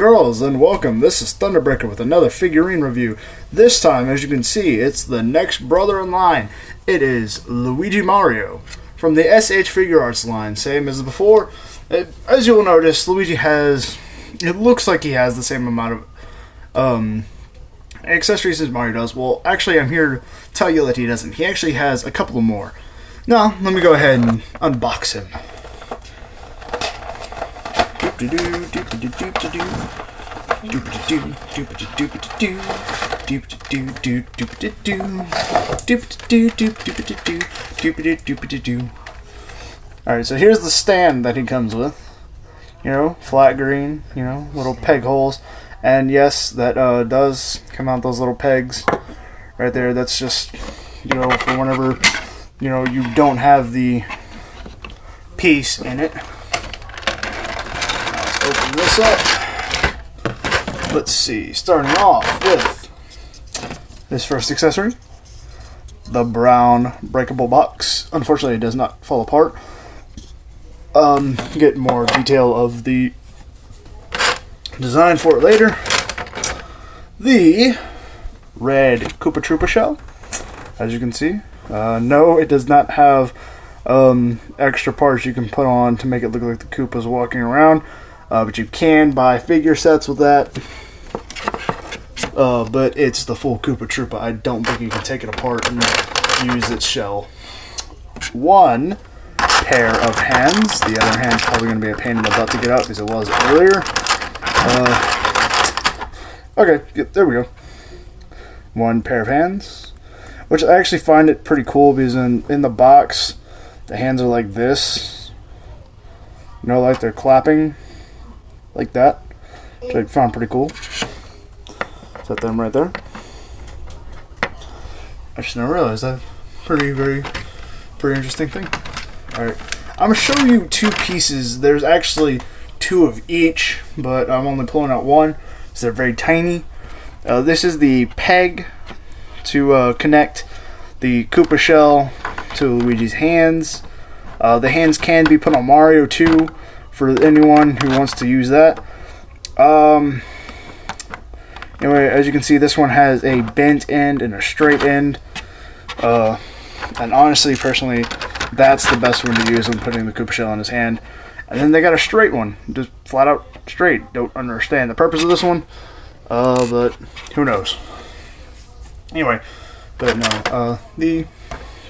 girls, and welcome. This is Thunderbreaker with another figurine review. This time, as you can see, it's the next brother in line. It is Luigi Mario from the SH Figuarts line. Same as before. As you will notice, Luigi has, it looks like he has the same amount of accessories as Mario does. Well, actually, I'm here to tell you that he doesn't. He actually has a couple more. Now, let me go ahead and unbox him. Alright, so here's the stand that he comes with. You know, flat green, you know, little peg holes. And yes, that does come out those little pegs right there. That's just, you know, for whenever, you know, you don't have the piece in it. Open this up. Let's see, starting off with this first accessory, the brown breakable box. Unfortunately, it does not fall apart. Get more detail of the design for it later. The red Koopa Troopa shell, as you can see. No, it does not have extra parts you can put on to make it look like the Koopa's walking around. But you can buy figure sets with that. But it's the full Koopa Troopa. I don't think you can take it apart and use its shell. One pair of hands. The other hand's probably going to be a pain in the butt to get out because it was earlier. Okay, yep, there we go. One pair of hands. Which I actually find it pretty cool because in the box, the hands are like this. You know, like they're clapping. Like that, which I found pretty cool. Set them right there. I just never realized that. Pretty interesting thing. Alright, I'm going to show you two pieces. There's actually two of each, but I'm only pulling out one because they're very tiny. This is the peg to connect the Koopa shell to Luigi's hands. The hands can be put on Mario too, for anyone who wants to use that. Anyway, as you can see, this one has a bent end and a straight end. And honestly, personally, that's the best one to use when putting the Koopa shell in his hand. And then they got a straight one, just flat out straight. Don't understand the purpose of this one, but who knows. Anyway, but no, the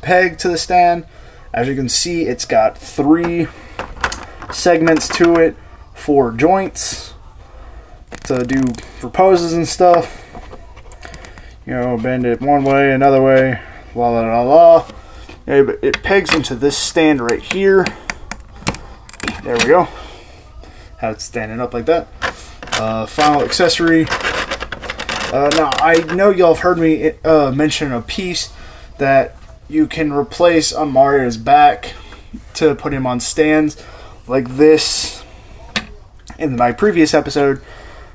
peg to the stand, as you can see, it's got three segments to it, 4 joints to do for poses and stuff. You know, bend it one way, another way, la la la la. Okay, but it pegs into this stand right here. There we go. Have it standing up like that. Final accessory. Now I know y'all have heard me mention a piece that you can replace on Mario's back to put him on stands. Like this in my previous episode,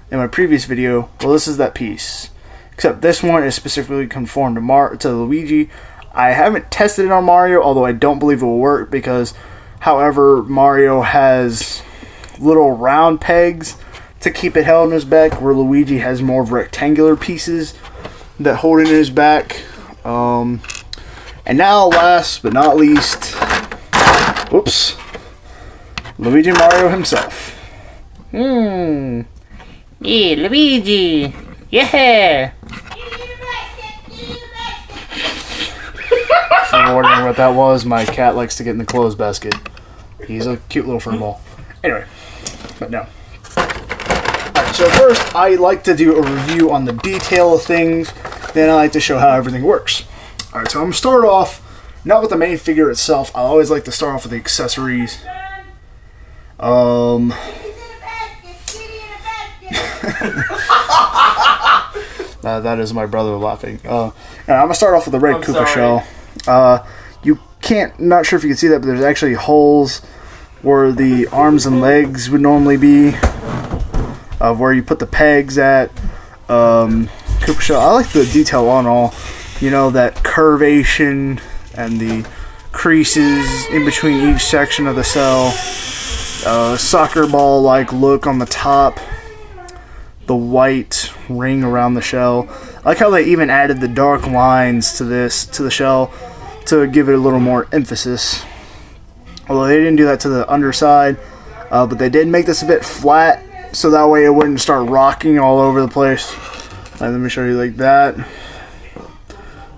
in my previous video. Well, this is that piece, except this one is specifically conformed to Luigi. I haven't tested it on Mario, although I don't believe it will work because, however, Mario has little round pegs to keep it held in his back, where Luigi has more rectangular pieces that hold it in his back. And now, last but not least, whoops, Luigi Mario himself. Yeah, Luigi. Yeah. If you're wondering what that was, my cat likes to get in the clothes basket. He's a cute little fur ball. Anyway, but no. Alright, so first, I like to do a review on the detail of things. Then I like to show how everything works. Alright, so I'm going to start off, not with the main figure itself. I always like to start off with the accessories. That is my brother laughing. I'm gonna start off with the red Koopa shell. You can't, not sure if you can see that, but there's actually holes where the arms and legs would normally be, of where you put the pegs at. Koopa shell. I like the detail on all. You know, that curvation and the creases in between each section of the cell. Soccer ball like look on the top. the white ring around the shell. I like how they even added the dark lines to the shell to give it a little more emphasis. Although they didn't do that to the underside, but they did make this a bit flat, so that way it wouldn't start rocking all over the place. Let me show you like that.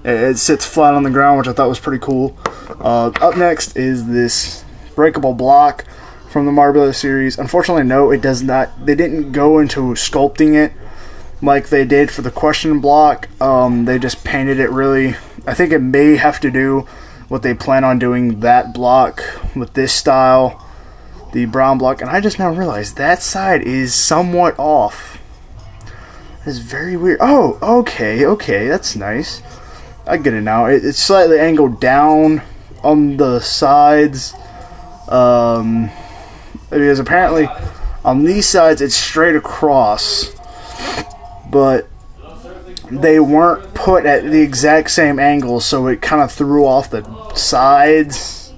It sits flat on the ground, which I thought was pretty cool. Up next is this breakable block from the Mario Brothers series. Unfortunately, no, it does not. They didn't go into sculpting it like they did for the question block. They just painted it really. I think it may have to do what they plan on doing that block with this style, the brown block. And I just now realized that side is somewhat off. It's very weird. Oh, okay, that's nice. I get it now. It's slightly angled down on the sides. Because apparently on these sides it's straight across, but they weren't put at the exact same angle, so it kind of threw off the sides.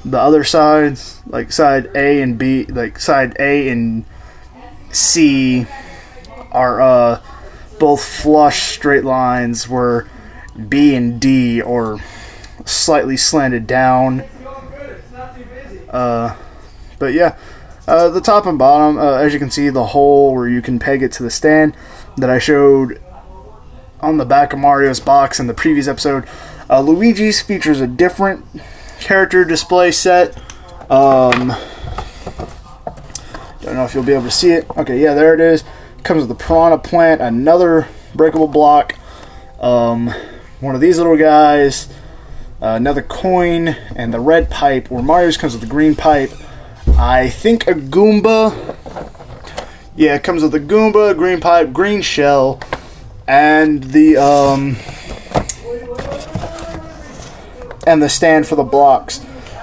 The other sides, like side A and B, like side A and C, are both flush straight lines, where B and D are slightly slanted down. But yeah, the top and bottom, as you can see, the hole where you can peg it to the stand that I showed on the back of Mario's box in the previous episode. Luigi's features a different character display set. Don't know if you'll be able to see it. Okay, yeah, there it is. Comes with the Piranha Plant, another breakable block, one of these little guys, another coin, and the red pipe, where Mario's comes with the green pipe. I think a Goomba. Yeah, it comes with a Goomba, green pipe, green shell, and the stand for the blocks,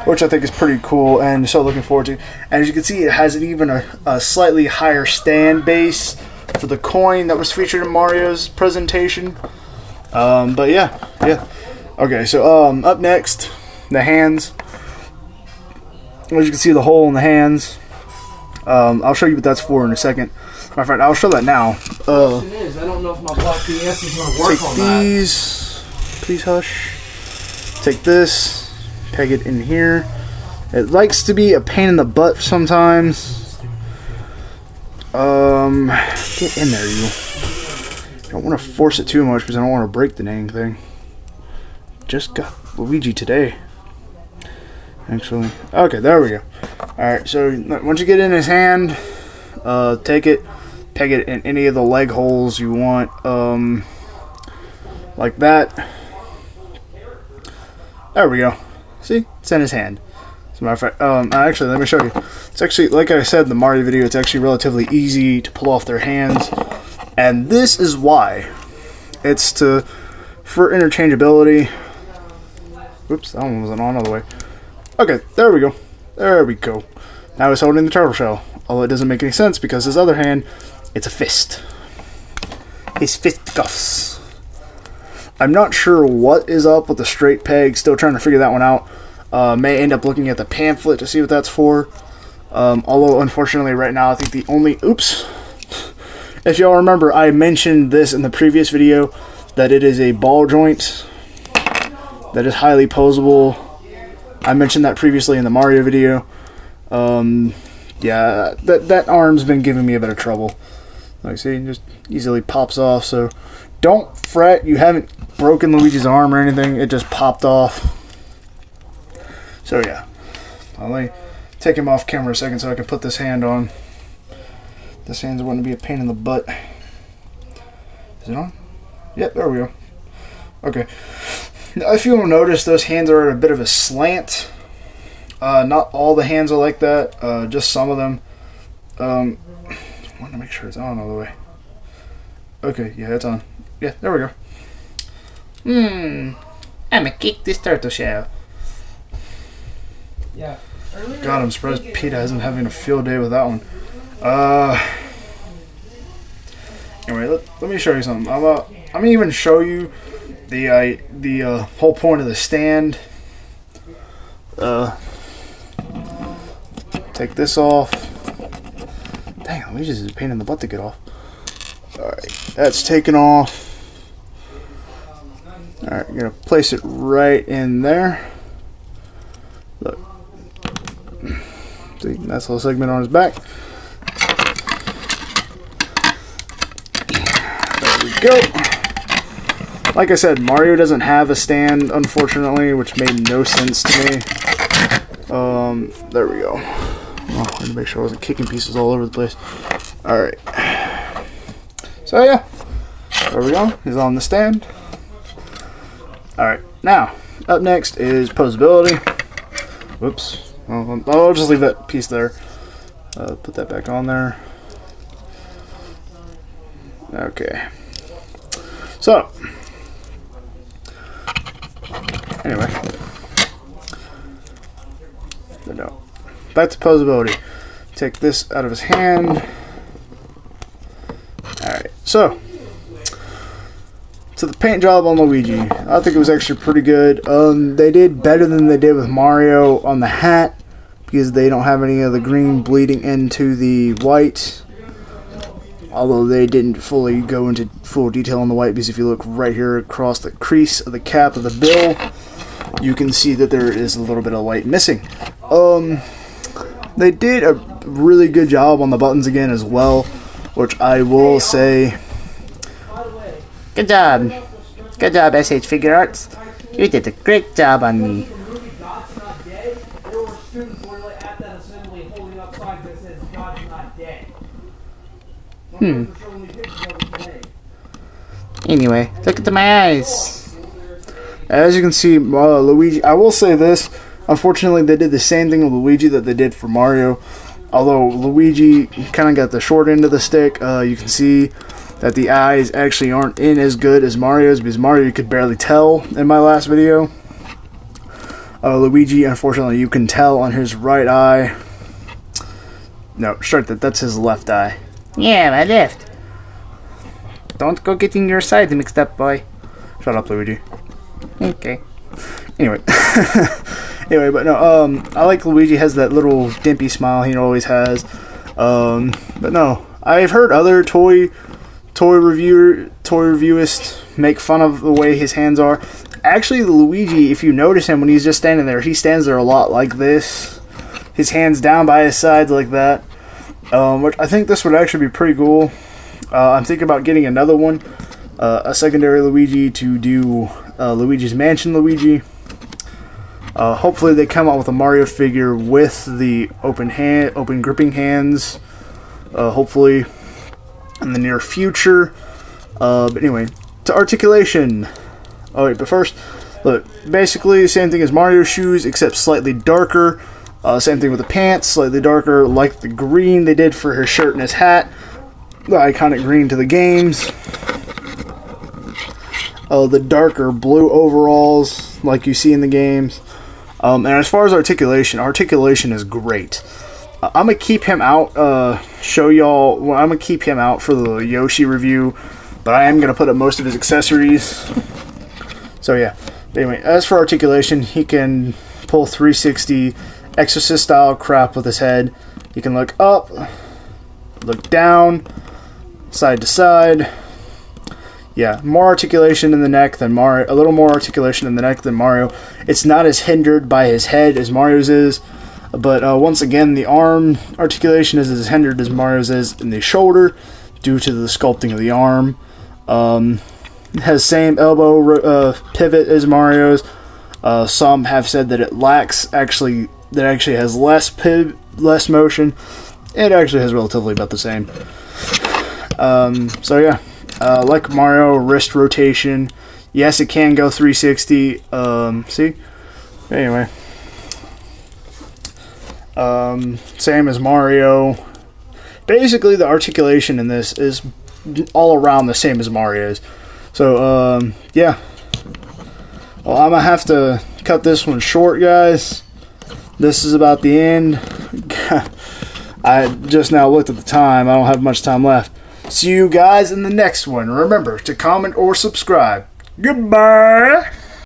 which I think is pretty cool, and so looking forward to. And as you can see, it has even a slightly higher stand base for the coin that was featured in Mario's presentation. But yeah. Okay, so up next, the hands. As you can see, the hole in the hands. I'll show you what that's for in a second. My friend, I'll show that now. The question is, I don't know if my block DS is going to work on that. Take these. Please hush. Take this. Peg it in here. It likes to be a pain in the butt sometimes. Get in there, you. I don't want to force it too much because I don't want to break the dang thing. Just got Luigi today. Actually. Okay, there we go. Alright, so once you get in his hand, take it, peg it in any of the leg holes you want, like that. There we go. See? It's in his hand. As a matter of fact, actually, let me show you. It's actually, like I said in the Mario video, it's actually relatively easy to pull off their hands. And this is why. It's for interchangeability. Oops, that one wasn't on all the way. Okay, there we go. There we go. Now he's holding the turtle shell. Although it doesn't make any sense because his other hand, it's a fist. His fisticuffs. I'm not sure what is up with the straight peg. Still trying to figure that one out. May end up looking at the pamphlet to see what that's for. Although, unfortunately, right now, I think the only... Oops. If y'all remember, I mentioned this in the previous video, that it is a ball joint that is highly posable. I mentioned that previously in the Mario video. Yeah, that arm's been giving me a bit of trouble. Like, see, it just easily pops off. So don't fret. You haven't broken Luigi's arm or anything. It just popped off. So yeah, let me take him off camera a second so I can put this hand on. This hand's going to be a pain in the butt. Is it on? Yep, there we go. Okay. Now, if you'll notice, those hands are at a bit of a slant. Not all the hands are like that. Just some of them. I want to make sure it's on all the way. Okay, yeah, it's on. Yeah, there we go. I'ma kick this turtle shell. Yeah. God, I'm surprised Pete isn't having a field day with that one. Anyway, let me show you something. I'm gonna even show you the whole point of the stand. Take this off. Dang, Luigi's is a pain in the butt to get off. Alright, that's taken off. Alright, I'm going to place it right in there. Look. See, nice little segment on his back. There we go. Like I said, Mario doesn't have a stand, unfortunately, which made no sense to me. There we go. Oh, I had to make sure I wasn't kicking pieces all over the place. Alright. So yeah, there we go. He's on the stand. Alright, now, up next is posability. Whoops. I'll just leave that piece there. Put that back on there. Okay. So, anyway. No. Back to posability. Take this out of his hand. Alright, so the paint job on Luigi, I think it was actually pretty good. They did better than they did with Mario on the hat because they don't have any of the green bleeding into the white. Although they didn't fully go into full detail on the white, because if you look right here across the crease of the cap of the bill, you can see that there is a little bit of white missing. They did a really good job on the buttons again as well, which I will say. Good job. Good job, SH Figuarts. You did a great job on me. Anyway, look into my eyes. As you can see, Luigi, I will say this. Unfortunately, they did the same thing with Luigi that they did for Mario. Although Luigi kind of got the short end of the stick, you can see that the eyes actually aren't in as good as Mario's, because Mario you could barely tell in my last video. Luigi, unfortunately, you can tell on his right eye. No, strike that. That's his left eye. Yeah, my left. Don't go getting your side mixed up, boy. Shut up, Luigi. Okay. Anyway. Anyway, but no, I like Luigi has that little dimpy smile he always has. But no, I've heard other toy reviewists make fun of the way his hands are. Actually, Luigi, if you notice him when he's just standing there, he stands there a lot like this. His hands down by his sides like that. Which I think this would actually be pretty cool. I'm thinking about getting another one, a secondary Luigi to do Luigi's Mansion Luigi. Hopefully they come out with a Mario figure with the open gripping hands. Hopefully in the near future. But anyway, to articulation. Oh wait, but first, look, basically the same thing as Mario's shoes, except slightly darker. Same thing with the pants, slightly darker, like the green they did for his shirt and his hat. The iconic green to the games. The darker blue overalls, like you see in the games. And as far as articulation is great. I'm going to keep him out, show y'all, well, I'm going to keep him out for the Yoshi review, but I am going to put up most of his accessories. So yeah, anyway, as for articulation, he can pull 360 Exorcist style crap with his head. He can look up, look down, side to side. Yeah, more articulation in the neck than Mario. A little more articulation in the neck than Mario. It's not as hindered by his head as Mario's is. But once again, the arm articulation is as hindered as Mario's is in the shoulder due to the sculpting of the arm. It has same elbow pivot as Mario's. Some have said that it actually has less motion. It actually has relatively about the same. So yeah. Like Mario, wrist rotation. Yes, it can go 360. See? Anyway. Same as Mario. Basically, the articulation in this is all around the same as Mario's. So, yeah. Well, I'm going to have to cut this one short, guys. This is about the end. I just now looked at the time. I don't have much time left. See you guys in the next one. Remember to comment or subscribe. Goodbye.